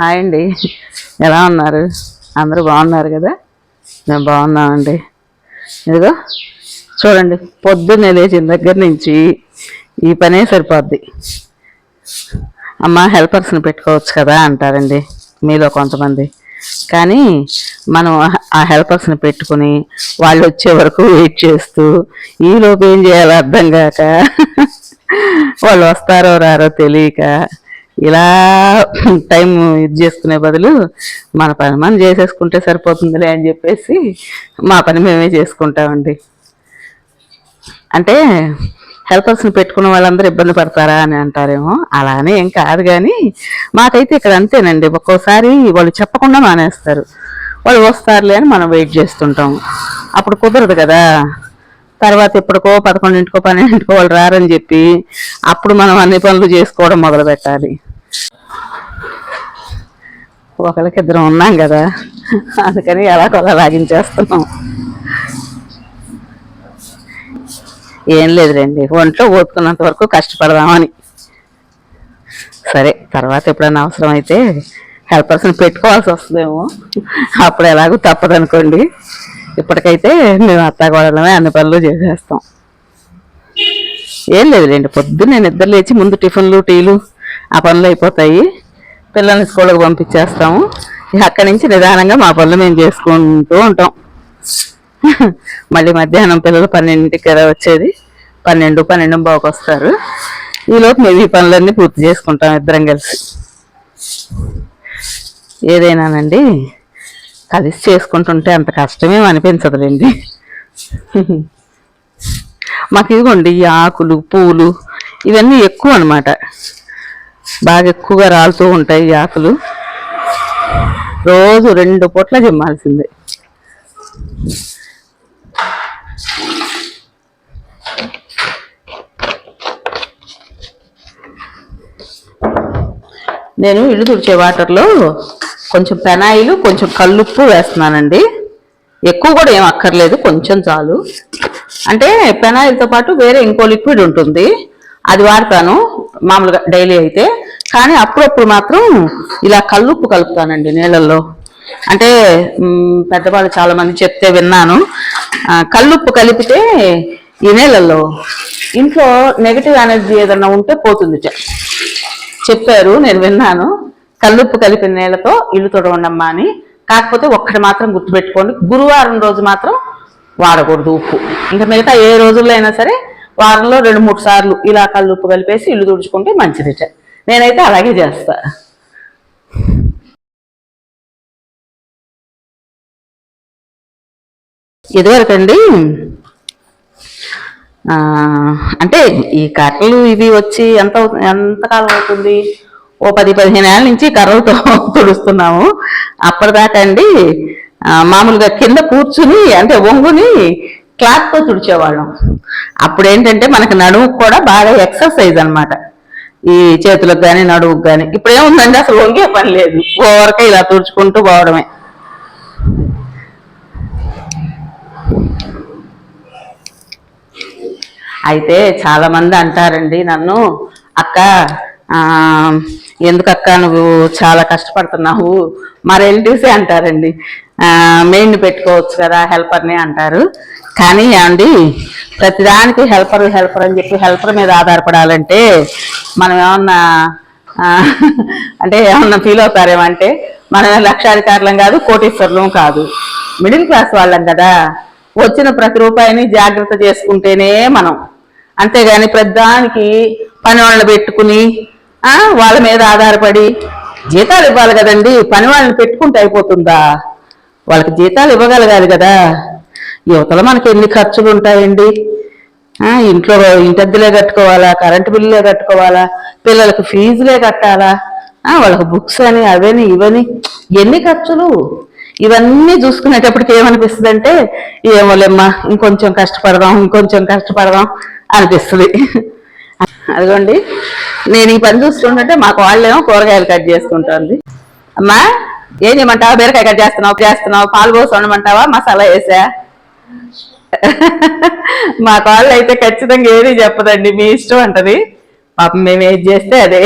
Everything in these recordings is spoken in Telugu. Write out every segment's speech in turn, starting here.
హాయ్ అండి, ఎలా ఉన్నారు? అందరూ బాగున్నారు కదా? మేము బాగున్నామండి. ఇదిగో చూడండి, పొద్దున్నే లేచిన దగ్గర నుంచి ఈ పనే సరిపోద్ది. అమ్మ హెల్పర్స్ని పెట్టుకోవచ్చు కదా అంటారండి మీలో కొంతమంది. కానీ మనం ఆ హెల్పర్స్ని పెట్టుకుని వాళ్ళు వచ్చే వరకు వెయిట్ చేస్తూ ఈలోపు ఏం చేయాలో అర్థం కాక వాళ్ళు వస్తారో రారో తెలియక ఇలా టైం ఇది చేసుకునే బదులు మన పని మనం చేసేసుకుంటే సరిపోతుందిలే అని చెప్పేసి మా పని మేమే చేసుకుంటామండి. అంటే హెల్పర్స్ని పెట్టుకున్న వాళ్ళందరూ ఇబ్బంది పడతారా అని అంటారేమో. అలానే ఏం కాదు, కానీ మాకైతే ఇక్కడ అంతేనండి. ఒక్కోసారి వాళ్ళు చెప్పకుండా మానేస్తారు. వాళ్ళు వస్తారులే అని మనం వెయిట్ చేస్తుంటాం. అప్పుడు కుదరదు కదా. తర్వాత ఎప్పటికో 11ంటికో 12ంటికో వాళ్ళు రారని చెప్పి అప్పుడు మనం అన్ని పనులు చేసుకోవడం మొదలు పెట్టాలి. ఒకరికిద్దరం ఉన్నాం కదా, అందుకని ఎలా కొలా లాగించేస్తున్నాం. ఏం లేదులేండి, ఒంట్లో ఓపుకున్నంత వరకు కష్టపడదామని. సరే, తర్వాత ఎప్పుడైనా అవసరం అయితే హెల్పర్స్ని పెట్టుకోవాల్సి వస్తుందేమో, అప్పుడు ఎలాగో తప్పదనుకోండి. ఇప్పటికైతే మేము అత్తాకోడలమే అన్ని పనులు చేసేస్తాం. ఏం లేదులేండి, పొద్దున్న నేను నిద్ర లేచి ముందు టిఫిన్లు టీలు ఆ పనులు అయిపోతాయి. పిల్లల్ని స్కూల్కి పంపించేస్తాము. అక్కడి నుంచి నిదానంగా మా పనులు మేము చేసుకుంటూ ఉంటాం. మళ్ళీ మధ్యాహ్నం పిల్లలు 12ంటికి కదా వచ్చేది. 12-12:15 వస్తారు. ఈలోపు మేము ఈ పనులన్నీ పూర్తి చేసుకుంటాం ఇద్దరం కలిసి. ఏదైనానండి కలిసి చేసుకుంటుంటే అంత కష్టమేం అనిపించదులేండి. మాకు ఇదిగోండి ఈ ఆకులు పూలు ఇవన్నీ ఎక్కువ అన్నమాట. బాగా ఎక్కువగా రాలుతూ ఉంటాయి ఈ ఆకులు. రోజు 2 పూట్ల చిమ్మాల్సిందే. నేను ఇల్లు తుడిచే వాటర్లో కొంచెం పెనాయిలు కొంచెం కల్లుప్పు వేస్తున్నానండి. ఎక్కువ కూడా ఏం అక్కర్లేదు, కొంచెం చాలు. అంటే పెనాయిల్తో పాటు వేరే ఇంకో లిక్విడ్ ఉంటుంది, అది వాడతాను మామూలుగా డైలీ అయితే. కానీ అప్పుడప్పుడు మాత్రం ఇలా కల్లుప్పు కలుపుతానండి నీళ్ళల్లో. అంటే పెద్దవాళ్ళు చాలా మంది చెప్తే విన్నాను, కల్లుప్పు కలిపితే ఈ నీళ్ళల్లో ఇంట్లో నెగటివ్ ఎనర్జీ ఏదన్నా ఉంటే పోతుంది చెప్పారు. నేను విన్నాను, కల్లుప్పు కలిపిన నీళ్ళతో ఇల్లు తుడవండమ్మా అని. కాకపోతే ఒక్కటి మాత్రం గుర్తుపెట్టుకోండి, గురువారం రోజు మాత్రం వాడకూడదు ఉప్పు. ఇంకా మిగతా ఏ రోజుల్లో అయినా సరే వారంలో 2-3 సార్లు ఇలా కల్లుప్పు కలిపేసి ఇల్లు తుడుచుకుంటే మంచిది. నేనైతే అలాగే చేస్తా. ఇదివరకండి అంటే ఈ కర్రలు ఇవి వచ్చి ఎంతకాలం అవుతుంది, ఓ 10-15 ఏళ్ళ నుంచి కర్రలతో తుడుస్తున్నాము. అప్పటిదాకా అండి మామూలుగా కింద కూర్చుని అంటే వంగుని క్లాత్తో తుడిచేవాళ్ళం. అప్పుడు ఏంటంటే మనకి నడుముకు కూడా బాగా ఎక్సర్సైజ్ అనమాట, ఈ చేతులకు కానీ నడుముకు కానీ. ఇప్పుడు ఏముందండి, అసలు వంగే పని లేదు, ఓవరకే ఇలా తుడుచుకుంటూ పోవడమే. అయితే చాలా మంది అంటారండి నన్ను, అక్క ఎందుకక్క నువ్వు చాలా కష్టపడుతున్నావు, మా రిలేటివ్సే అంటారండి, మెయిన్ని పెట్టుకోవచ్చు కదా హెల్పర్ని అంటారు. కానీ అండి ప్రతిదానికి హెల్పర్ అని చెప్పి హెల్పర్ మీద ఆధారపడాలంటే మనం ఏమన్నా అంటే ఏమన్నా ఫీల్ అవుతారేమంటే, మనం లక్షాధికారులం కాదు, కోటీశ్వరులం కాదు, మిడిల్ క్లాస్ వాళ్ళం కదా. వచ్చిన ప్రతి రూపాయిని జాగ్రత్త చేసుకుంటేనే మనం, అంతేగాని ప్రతిదానికి పని వాళ్ళని పెట్టుకుని వాళ్ళ మీద ఆధారపడి జీతాలు ఇవ్వాలి కదండి. పని వాళ్ళని పెట్టుకుంటే అయిపోతుందా? వాళ్ళకి జీతాలు ఇవ్వగలగాలి కదా. యువతలో మనకి ఎన్ని ఖర్చులు ఉంటాయండి. ఇంట్లో ఇంటద్దెలే కట్టుకోవాలా, కరెంటు బిల్లులే కట్టుకోవాలా, పిల్లలకు ఫీజులే కట్టాలా, వాళ్ళకి బుక్స్ అని అవని ఇవని ఎన్ని ఖర్చులు. ఇవన్నీ చూసుకునేటప్పటికి ఏమనిపిస్తుంది అంటే, ఏమోలేమ్మా ఇంకొంచెం కష్టపడదాం అనిపిస్తుంది. అదిగోండి, నేను ఈ పని చూస్తుంటే మాకు వాళ్ళేమో కూరగాయలు కట్ చేసుకుంటుంది. అమ్మా ఏం చేయమంటావా, బీరకాయ కట్ చేస్తున్నావు, పాలు పోసి వండమంటావా, మసాలా వేసా. మా కాళ్ళు అయితే ఖచ్చితంగా ఏది చెప్పదండి, మీ ఇష్టం అంటది. పాపం మేము ఏది చేస్తే అదే.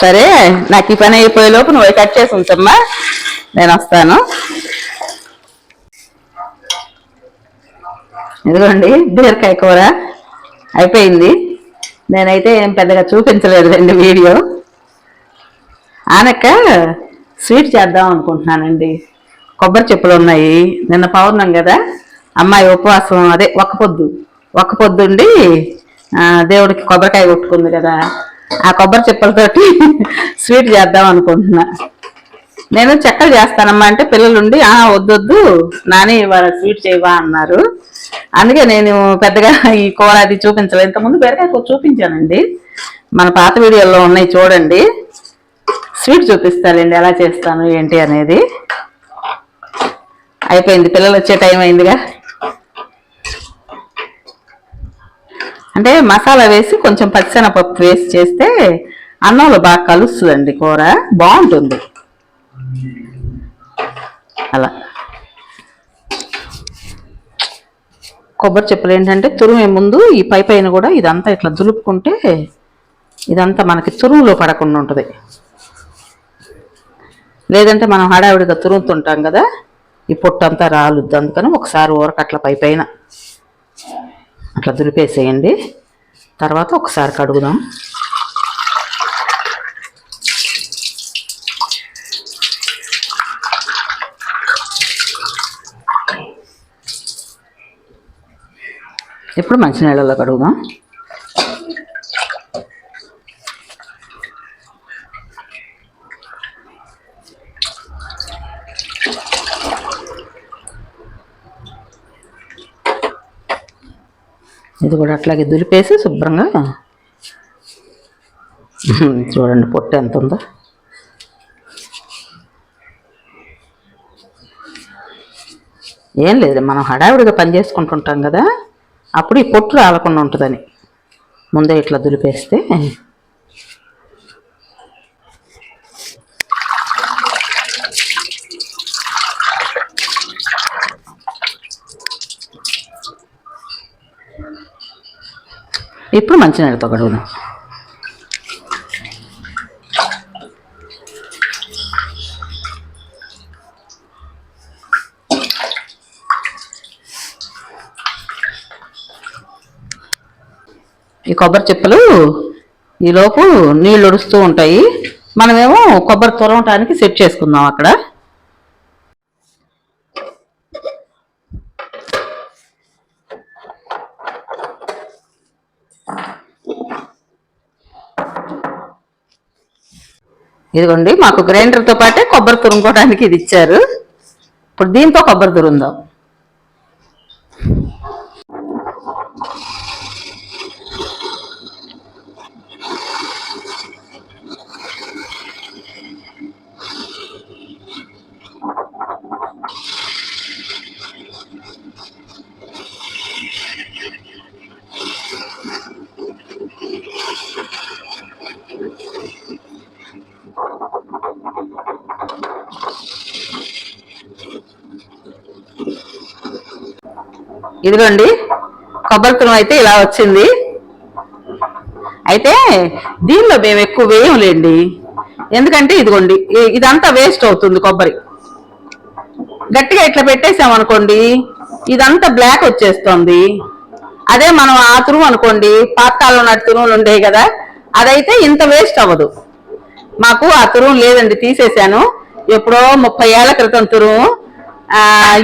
సరే, నాకు ఈ పని అయిపోయే లోపు నువ్వు కట్ చేసి ఉంచమ్మా, నేను వస్తాను. ఇదిగోండి బీరకాయ కూర అయిపోయింది. నేనైతే ఏం పెద్దగా చూపించలేదు అండి వీడియో. ఆనక్క స్వీట్ చేద్దాం అనుకుంటున్నానండి. కొబ్బరి చెప్పులు ఉన్నాయి. నిన్న పౌర్ణం కదా, అమ్మాయి ఉపవాసం, అదే ఒక్క పొద్దుండి దేవుడికి కొబ్బరికాయ కొట్టుకుంది కదా, ఆ కొబ్బరి చెప్పులతోటి స్వీట్ చేద్దాం అనుకుంటున్నా. నేను చక్కలు చేస్తానమ్మా అంటే పిల్లలుండి వద్దొద్దు నాని ఇవాళ స్వీట్ చేయవా అన్నారు. అందుకే నేను పెద్దగా ఈ కూర అది చూపించలేదు. ఇంతకుముందు బీరకాయ కూర చూపించానండి, మన పాత వీడియోలో ఉన్నాయి చూడండి. స్వీట్ చూపిస్తానండి ఎలా చేస్తాను ఏంటి అనేది. అయిపోయింది, పిల్లలు వచ్చే టైం అయిందిగా. అంటే మసాలా వేసి కొంచెం పచ్చిశనగపప్పు వేసి చేస్తే అన్నంలో బాగా కలుస్తుందండి, కూర బాగుంటుంది అలా. కొబ్బరి చెప్పులు ఏంటంటే తురుమే ముందు ఈ పైన కూడా ఇదంతా ఇట్లా దులుపుకుంటే ఇదంతా మనకి తురుములో పడకుండా ఉంటుంది. లేదంటే మనం హడావిడిగా తురుముతుంటాం కదా, ఈ పొట్టు అంతా రాలుద్ది. అందుకని ఒకసారి ఊరకట్ల పైన అట్లా దులిపేసేయండి. తర్వాత ఒకసారి కడుగుదాం. ఇప్పుడు మంచినీళ్ళలో కడుగుదాం. ఇది కూడా అట్లాగే దులిపేసి శుభ్రంగా చూడండి పొట్టు ఎంత ఉందో. ఏం లేదు, మనం హడావిడిగా పని చేసుకుంటుంటాం కదా, అప్పుడు ఈ పొట్టు రాలకుండా ఉంటుందని ముందే ఇట్లా దులిపేస్తే. ఇప్పుడు మంచినీళ్ళతో కడుగుదాం. ఈ కొబ్బరి చిప్పలు ఈలోపు నీళ్ళు ఒడుస్తూ ఉంటాయి. మనమేమో కొబ్బరి తురవటానికి సెట్ చేసుకుందాం అక్కడ. ఇదిగోండి, మాకు గ్రైండర్తో పాటే కొబ్బరి తురుముకోవడానికి ఇది ఇచ్చారు. ఇప్పుడు దీంతో కొబ్బరి తురుందాం. ఇదిగోండి కొబ్బరి తురుము అయితే ఇలా వచ్చింది. అయితే దీనిలో మేము ఎక్కువ వేయంలేండి, ఎందుకంటే ఇదిగోండి ఇదంతా వేస్ట్ అవుతుంది. కొబ్బరి గట్టిగా ఇట్లా పెట్టేసామనుకోండి ఇదంతా బ్లాక్ వచ్చేస్తుంది. అదే మనం ఆ తురుము అనుకోండి, పాతకాలంలో నాటి తురుములు ఉండేవి కదా, అదైతే ఇంత వేస్ట్ అవ్వదు. మాకు ఆ తురుము లేదండి, తీసేసాను. ఎప్పుడో 30 ఏళ్ల క్రితం తురుము.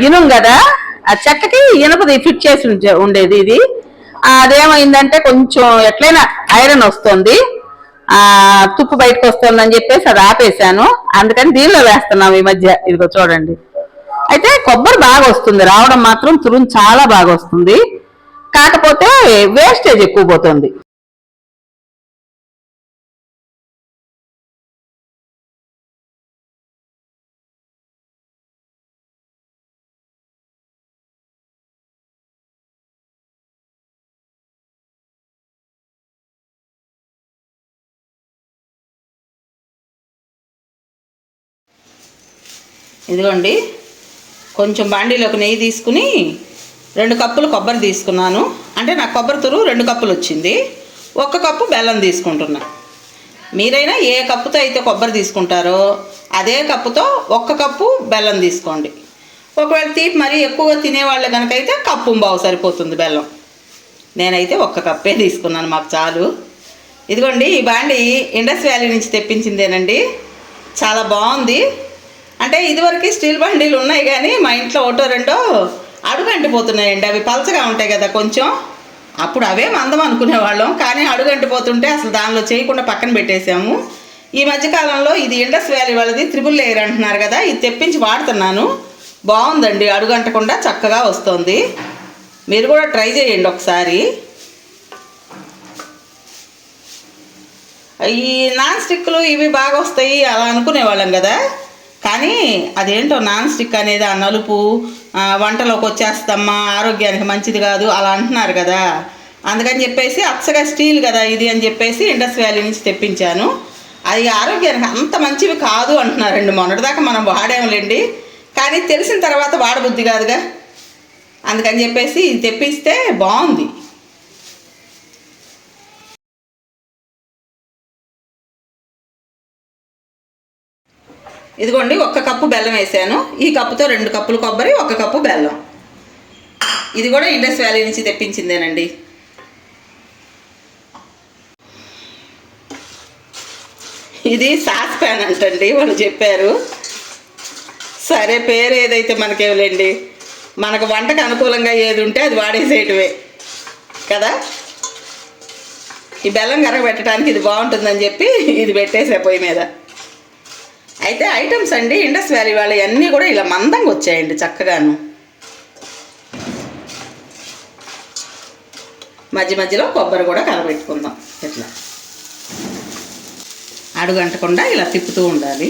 ఇనుము కదా, ఆ చెక్కకి ఇనుపది ఫిట్ చేసి ఉండేది. ఇది అదేమైందంటే కొంచెం ఎట్లయినా ఐరన్ వస్తుంది, తుప్పు బయటకు వస్తుంది అని చెప్పేసి అది ఆపేసాను. అందుకని దీనిలో వేస్తున్నాం ఈ మధ్య. ఇదిగో చూడండి. అయితే కొబ్బరి బాగా వస్తుంది, రావడం మాత్రం తురుము చాలా బాగా వస్తుంది. కాకపోతే వేస్టేజ్ ఎక్కువ పోతుంది. ఇదిగోండి కొంచెం బాండీలోకి నెయ్యి తీసుకుని 2 కప్పులు కొబ్బరి తీసుకున్నాను. అంటే నాకు కొబ్బరి తురుము 2 కప్పులు వచ్చింది. 1 కప్పు బెల్లం తీసుకుంటున్నా. మీరైనా ఏ కప్పుతో అయితే కొబ్బరి తీసుకుంటారో అదే కప్పుతో 1 కప్పు బెల్లం తీసుకోండి. ఒకవేళ తీపి మరీ ఎక్కువగా తినేవాళ్ళు కనుక అయితే 1.5 కప్పు సరిపోతుంది బెల్లం. నేనైతే 1 కప్పే తీసుకున్నాను, మాకు చాలు. ఇదిగోండి, ఈ బాండి ఇండస్ వ్యాలీ నుంచి తెప్పించిందేనండి. చాలా బాగుంది. అంటే ఇదివరకు స్టీల్ బాండీలు ఉన్నాయి కానీ మా ఇంట్లో ఒకటో రెండో అడుగు అంటిపోతున్నాయండి. అవి పలచగా ఉంటాయి కదా కొంచెం. అప్పుడు అవే మందం అనుకునేవాళ్ళం, కానీ అడుగు అంటిపోతుంటే అసలు దానిలో చేయకుండా పక్కన పెట్టేశాము. ఈ మధ్యకాలంలో ఇది ఇండస్ వ్యాలీ వాళ్ళది 3 లేయర్ అంటున్నారు కదా, ఇది తెప్పించి వాడుతున్నాను. బాగుందండి, అడుగు అంటకుండా చక్కగా వస్తుంది. మీరు కూడా ట్రై చేయండి ఒకసారి. ఈ నాన్ స్టిక్లు ఇవి బాగా వస్తాయి అలా అనుకునేవాళ్ళం కదా, కానీ అదేంటో నాన్ స్టిక్ అనేది ఆ నలుపు వంటలోకి వచ్చేస్తమ్మా, ఆరోగ్యానికి మంచిది కాదు అలా అంటున్నారు కదా. అందుకని చెప్పేసి అచ్చగా స్టీల్ కదా ఇది అని చెప్పేసి ఇండస్ వ్యాలీ నుంచి తెప్పించాను. అది ఆరోగ్యానికి అంత మంచివి కాదు అంటున్నారండి. మొన్నటిదాకా మనం వాడాములేండి, కానీ తెలిసిన తర్వాత వాడబుద్ధి కాదుగా. అందుకని చెప్పేసి ఇది తెప్పిస్తే బాగుంది. ఇదిగోండి, 1 కప్పు బెల్లం వేసాను. ఈ కప్పుతో 2 కప్పులు కొబ్బరి, 1 కప్పు బెల్లం. ఇది కూడా ఇండస్ వ్యాలీ నుంచి తెప్పించిందేనండి. ఇది సాస్ ప్యాన్ అంటండి వాళ్ళు చెప్పారు. సరే, పేరు ఏదైతే మనకేమిలేండి, మనకు వంటకు అనుకూలంగా ఏది ఉంటే అది వాడేసేయటమే కదా. ఈ బెల్లం కరగబెట్టడానికి ఇది బాగుంటుందని చెప్పి ఇది పెట్టేసే పొయ్యి మీద. అయితే ఐటమ్స్ అండి ఇండస్ వ్యాలీ వాళ్ళు అన్నీ కూడా ఇలా మందంగా వచ్చాయండి చక్కగాను. మధ్య మధ్యలో కొబ్బరి కూడా కలబెట్టుకుందాం. ఇట్లా అడుగంటకుండా ఇలా తిప్పుతూ ఉండాలి.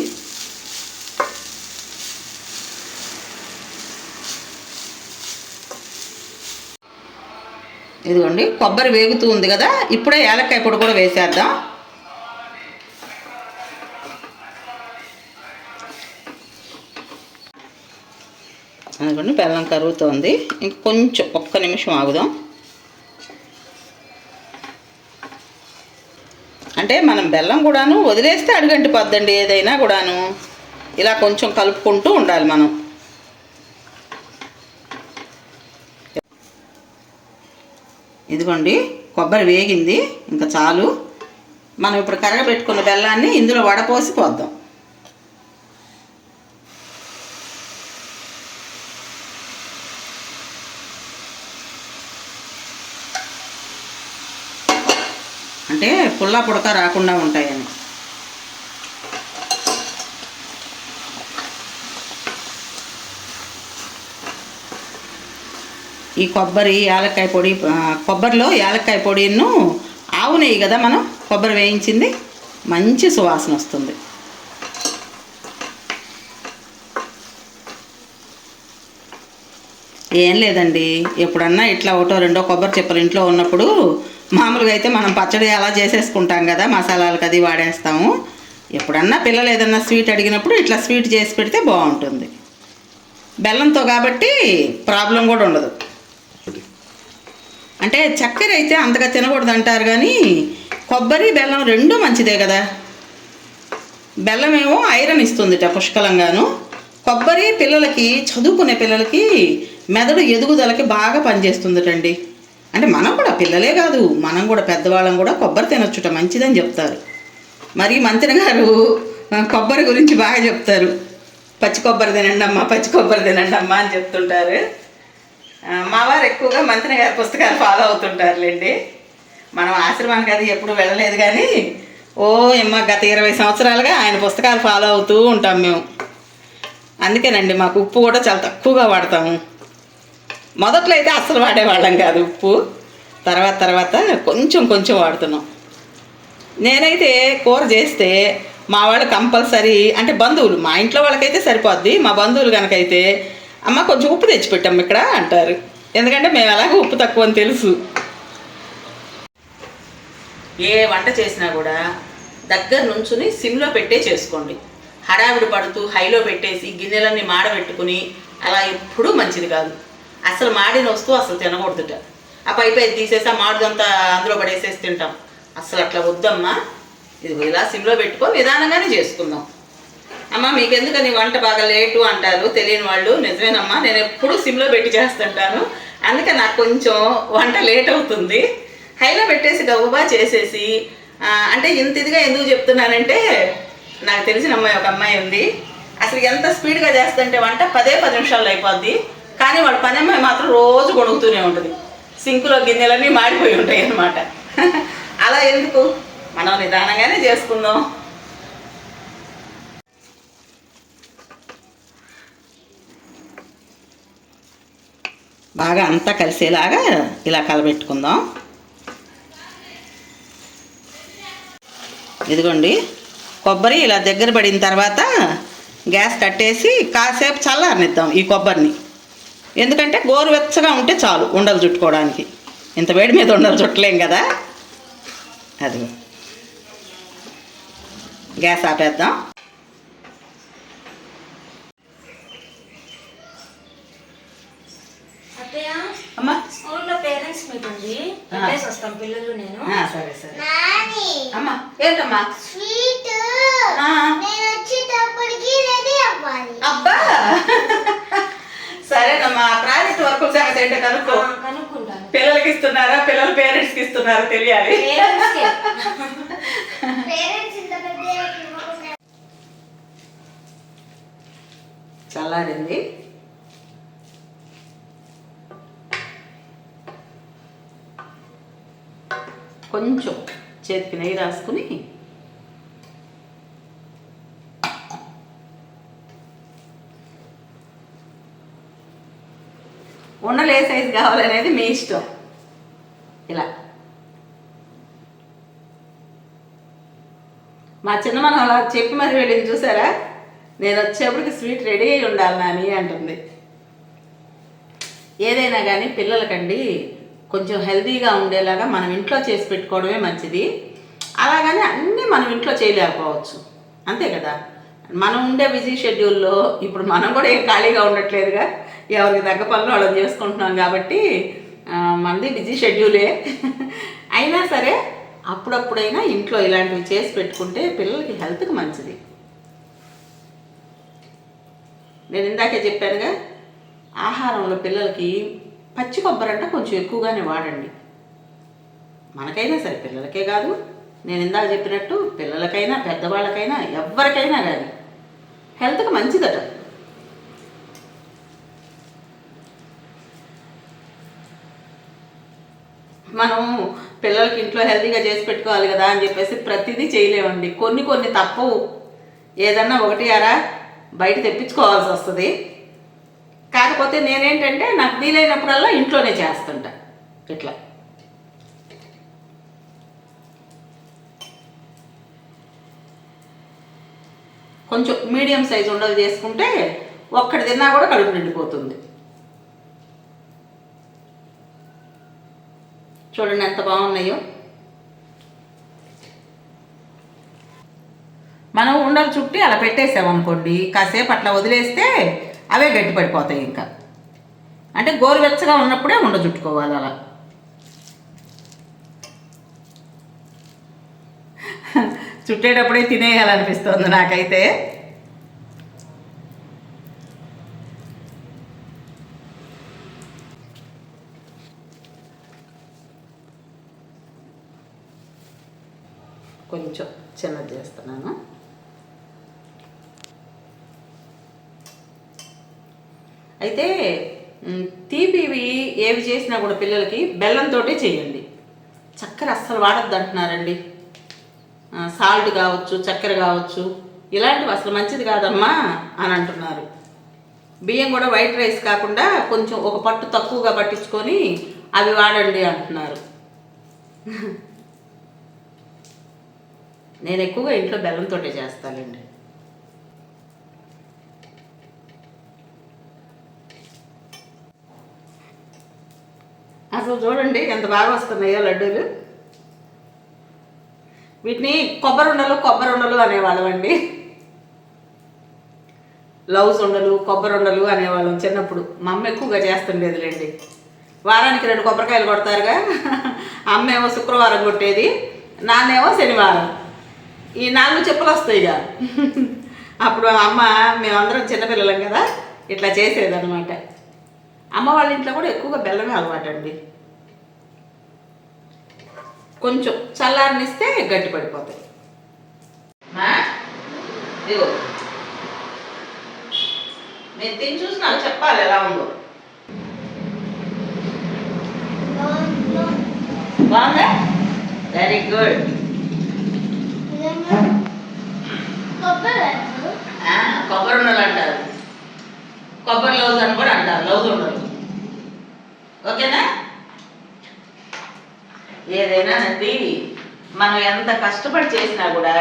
ఇదిగోండి, కొబ్బరి వేగుతూ ఉంది కదా, ఇప్పుడే యాలక్కాయ పొడి కూడా వేసేద్దాం. అందుకని బెల్లం కరుగుతోంది. ఇంకొంచెం 1 నిమిషం ఆగుదాం. అంటే మనం బెల్లం కూడాను వదిలేస్తే అడుగంటిపోద్దండి ఏదైనా కూడాను. ఇలా కొంచెం కలుపుకుంటూ ఉండాలి మనం. ఇదిగోండి, కొబ్బరి వేగింది, ఇంకా చాలు. మనం ఇప్పుడు కరగబెట్టుకున్న బెల్లాన్ని ఇందులో వడపోసి పోద్దాం. అంటే పుల్ల పుడక రాకుండా ఉంటాయని. ఈ కొబ్బరి యాలక్కాయ పొడి, కొబ్బరిలో యాలక్కాయ పొడిను ఆవు నెయ్యి కదా మనం కొబ్బరి వేయించింది, మంచి సువాసన వస్తుంది. ఏం లేదండి, ఎప్పుడన్నా ఇట్లా ఒకటో రెండో కొబ్బరి చిప్పలు ఇంట్లో ఉన్నప్పుడు మామూలుగా అయితే మనం పచ్చడి అలా చేసేసుకుంటాం కదా, మసాలాలకు అది వాడేస్తాము. ఎప్పుడన్నా పిల్లలు ఏదన్నా స్వీట్ అడిగినప్పుడు ఇట్లా స్వీట్ చేసి పెడితే బాగుంటుంది. బెల్లంతో కాబట్టి ప్రాబ్లం కూడా ఉండదు. అంటే చక్కెర అయితే అంతగా తినకూడదు అంటారు, కానీ కొబ్బరి బెల్లం రెండూ మంచిదే కదా. బెల్లం ఏమో ఐరన్ ఇస్తుందిట పుష్కలంగాను. కొబ్బరి పిల్లలకి, చదువుకునే పిల్లలకి మెదడు ఎదుగుదలకి బాగా పనిచేస్తుందటండి. అంటే మనం కూడా, పిల్లలే కాదు మనం కూడా పెద్దవాళ్ళం కూడా కొబ్బరి తినొచ్చుట మంచిదని చెప్తారు. మరి మంత్రి గారు కొబ్బరి గురించి బాగా చెప్తారు. పచ్చి కొబ్బరి తినండి అమ్మా, పచ్చి కొబ్బరి తినండి అమ్మా అని చెప్తుంటారు. మా వారు ఎక్కువగా మంత్రి గారి పుస్తకాలు ఫాలో అవుతుంటారులేండి. మనం ఆశ్రమానికి అది ఎప్పుడు వెళ్ళలేదు, కానీ గత 20 సంవత్సరాలుగా ఆయన పుస్తకాలు ఫాలో అవుతూ ఉంటాం మేము. అందుకేనండి మాకు ఉప్పు కూడా చాలా తక్కువగా వాడతాము. మొదట్లో అయితే అస్సలు వాడేవాళ్ళం కాదు ఉప్పు, తర్వాత కొంచెం కొంచెం వాడుతున్నాం. నేనైతే కూర చేస్తే మా వాళ్ళు కంపల్సరీ, అంటే బంధువులు, మా ఇంట్లో వాళ్ళకైతే సరిపోద్ది, మా బంధువులు కనుకైతే అమ్మ కొంచెం ఉప్పు తెచ్చిపెట్టాము ఇక్కడ అంటారు. ఎందుకంటే మేము అలాగే ఉప్పు తక్కువ అని తెలుసు. ఏ వంట చేసినా కూడా దగ్గర నుంచుని సిమ్లో పెట్టే చేసుకోండి. హడావిడి పడుతూ హైలో పెట్టేసి గిన్నెలన్నీ మాడబెట్టుకుని అలా ఎప్పుడూ మంచిది కాదు. అసలు మాడిన వస్తువు అసలు తినకూడదుట. ఆ పై తీసేసి ఆ మాడుదంతా అందులో పడేసేసి తింటాం. అసలు అట్లా వద్దమ్మా. ఇది ఇలా సిమ్లో పెట్టుకొని నిదానంగానే చేసుకుందాం. అమ్మ మీకు ఎందుకని వంట బాగా లేటు అంటారు తెలియని వాళ్ళు. నిజమేనమ్మా, నేను ఎప్పుడూ సిమ్లో పెట్టి చేస్తుంటాను, అందుకే నాకు కొంచెం వంట లేట్ అవుతుంది. హైలో పెట్టేసి గవ్వబా చేసేసి అంటే ఇంత ఇదిగా ఎందుకు చెప్తున్నానంటే నాకు తెలిసిన అమ్మాయి ఒక అమ్మాయి ఉంది. అసలు ఎంత స్పీడ్గా చేస్తుంటే వంట 10 నిమిషాల్లో అయిపోద్ది. కానీ వాళ్ళ పని అమ్మాయి మాత్రం రోజు గొడుగుతూనే ఉంటుంది. సింకులో గిన్నెలన్నీ మాడిపోయి ఉంటాయి అన్నమాట. అలా ఎందుకు, మనం నిదానంగానే చేసుకుందాం. బాగా అంతా కలిసేలాగా ఇలా కలబెట్టుకుందాం. ఇదిగోండి, కొబ్బరి ఇలా దగ్గర పడిన తర్వాత గ్యాస్ కట్టేసి కాసేపు చల్లారనిద్దాం ఈ కొబ్బరిని. ఎందుకంటే గోరువెచ్చగా ఉంటే చాలు ఉండలు చుట్టుకోవడానికి. ఇంత వేడి మీద ఉండలు చుట్టలేం కదా. అది గ్యాస్ ఆపేద్దాం. అమ్మా స్కూల్లో పేరెంట్స్ మీట్ ఉంది, పెట్టేసి వస్తాం పిల్లలు నేను. సరే సరే అమ్మా. ఏంటమ్మా? స్వీట్ నేను వచ్చేటప్పటికి రెడీ అవ్వాలి. అబ్బా సరేనమ్మా. ప్రాజెక్ట్ వర్క్ సంగతి ఏంటో కనుక్కో. కనుక్కుంటాను. పిల్లలకి ఇస్తున్నారా, పిల్లల పేరెంట్స్కి ఇస్తున్నారా తెలియాలి. పేరెంట్స్ ఇంత పెద్ద చల్లారింది. కొంచెం చేతికి నెయ్యి రాసుకుని ఉండలు ఏ సైజు కావాలనేది మీ ఇష్టం. ఇలా మా చిన్న మనం అలా చెప్పి మరి వెళ్ళింది చూసారా. నేను వచ్చేప్పటికి స్వీట్ రెడీ అయి ఉండాలి నాని అంటుంది. ఏదైనా కానీ పిల్లలకండి కొంచెం హెల్తీగా ఉండేలాగా మనం ఇంట్లో చేసి పెట్టుకోవడమే మంచిది. అలాగని అన్నీ మనం ఇంట్లో చేయలేకపోవచ్చు, అంతే కదా. మనం ఉండే బిజీ షెడ్యూల్లో ఇప్పుడు మనం కూడా ఏం ఖాళీగా ఉండట్లేదుగా, ఎవరికి తగ్గ పనులు వాళ్ళని చేసుకుంటున్నాం కాబట్టి మనది బిజీ షెడ్యూలే. అయినా సరే అప్పుడప్పుడైనా ఇంట్లో ఇలాంటివి చేసి పెట్టుకుంటే పిల్లలకి హెల్త్కి మంచిది. నేను ఇందాకే చెప్పానుగా, ఆహారంలో పిల్లలకి పచ్చి కొబ్బరి అంటే కొంచెం ఎక్కువగానే వాడండి. మనకైనా సరే, పిల్లలకే కాదు, నేను ఇందాక చెప్పినట్టు పిల్లలకైనా పెద్దవాళ్ళకైనా ఎవరికైనా కానీ హెల్త్కి మంచిదట. మనం పిల్లలకి ఇంట్లో హెల్తీగా చేసి పెట్టుకోవాలి కదా అని చెప్పేసి ప్రతిదీ చేయలేమండి. కొన్ని తప్పవు. ఏదన్నా ఒకటి అరా బయట తెప్పించుకోవాల్సి వస్తుంది. కాకపోతే నేనేంటంటే నాకు వీలైనప్పుడల్లా ఇంట్లోనే చేస్తుంటా. ఇట్లా కొంచెం మీడియం సైజు ఉండలు చేసుకుంటే ఒక్కటి తిన్నా కూడా కడుపు నిండిపోతుంది. చూడండి ఎంత బాగున్నాయో. మనం ఉండలు చుట్టి అలా పెట్టేసామనుకోండి, కాసేపు అట్లా వదిలేస్తే అవే గట్టిపడిపోతాయి. ఇంకా అంటే గోరువెచ్చగా ఉన్నప్పుడే ఉండ చుట్టుకోవాలి. అలా చుట్టేటప్పుడే తినేయాలనిపిస్తుంది నాకైతే. కొంచెం చిన్నది చేస్తున్నాను. అయితే తీపివి ఏవి చేసినా కూడా పిల్లలకి బెల్లంతో చేయండి. చక్కెర అస్సలు వాడద్దు అంటున్నారండి. సాల్ట్ కావచ్చు, చక్కెర కావచ్చు, ఇలాంటివి అసలు మంచిది కాదమ్మా అని అంటున్నారు. బియ్యం కూడా వైట్ రైస్ కాకుండా కొంచెం ఒక పట్టు తక్కువగా పట్టించుకొని అవి వాడండి అంటున్నారు. నేను ఎక్కువగా ఇంట్లో బెల్లంతో చేస్తానండి. అసలు చూడండి ఎంత బాగా వస్తున్నాయో లడ్డూలు. వీటిని కొబ్బరి ఉండలు అనేవాళ్ళం అండి. లౌజ్ ఉండలు, కొబ్బరి ఉండలు అనేవాళ్ళం చిన్నప్పుడు. మా అమ్మ ఎక్కువగా చేస్తుండేదిలేండి. వారానికి 2 కొబ్బరికాయలు కొడతారుగా. అమ్మ ఏమో శుక్రవారం కొట్టేది, నాన్నేమో శనివారం. ఈ 4 చెప్పులు వస్తాయి ఇక. అప్పుడు అమ్మ మేమందరం చిన్నపిల్లలం కదా ఇట్లా చేసేదన్నమాట. అమ్మ వాళ్ళ ఇంట్లో కూడా ఎక్కువగా బెల్లమే అలవాటు అండి. కొంచెం చల్లారనిస్తే గట్టి పడిపోతాయి. ఇదిగో నేను తిని చూసి నాకు చెప్పాలి ఎలా ఉందో. బాగుందా? Very good. కొబ్బరి ఉండలు అంటారు, కొబ్బరి లౌజ్ అని కూడా అంటారు, లౌజ్ ఉండలు. ఓకేనా? ఏదైనానండి మనం ఎంత కష్టపడి చేసినా కూడా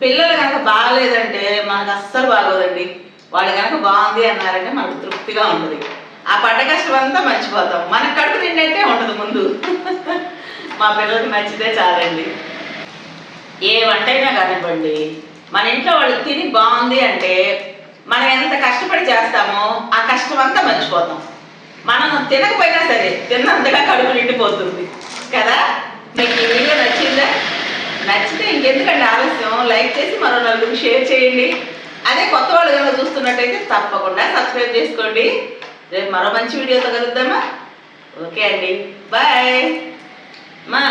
పిల్లలు కనుక బాగలేదంటే మనకు అస్సలు బాగోదండి. వాళ్ళు కనుక బాగుంది అన్నారంటే మనకు తృప్తిగా ఉంటుంది. ఆ పడ్డ కష్టం అంతా మర్చిపోతాం. మనకు కడుపు నిండైతే ఉంటుంది ముందు. మా పిల్లలకి నచ్చితే చాలండి. ఏ వంట అయినా కానివ్వండి, మన ఇంట్లో వాళ్ళు తిని బాగుంది అంటే మనం ఎంత కష్టపడి చేస్తామో ఆ కష్టం అంతా మర్చిపోతాం. మనం తినకపోయినా సరే తిన్నంతగా కడుపు నిండిపోతుంది కదా. మీకు ఈ వీడియో నచ్చిందా? నచ్చితే ఇంకెందుకంటే ఆలస్యం, లైక్ చేసి మరో నలుగురికి షేర్ చేయండి. అదే కొత్త వాళ్ళు కనుక చూస్తున్నట్టయితే తప్పకుండా సబ్స్క్రైబ్ చేసుకోండి. రేపు మరో మంచి వీడియోతో కలుద్దామా? ఓకే అండి, బాయ్. మా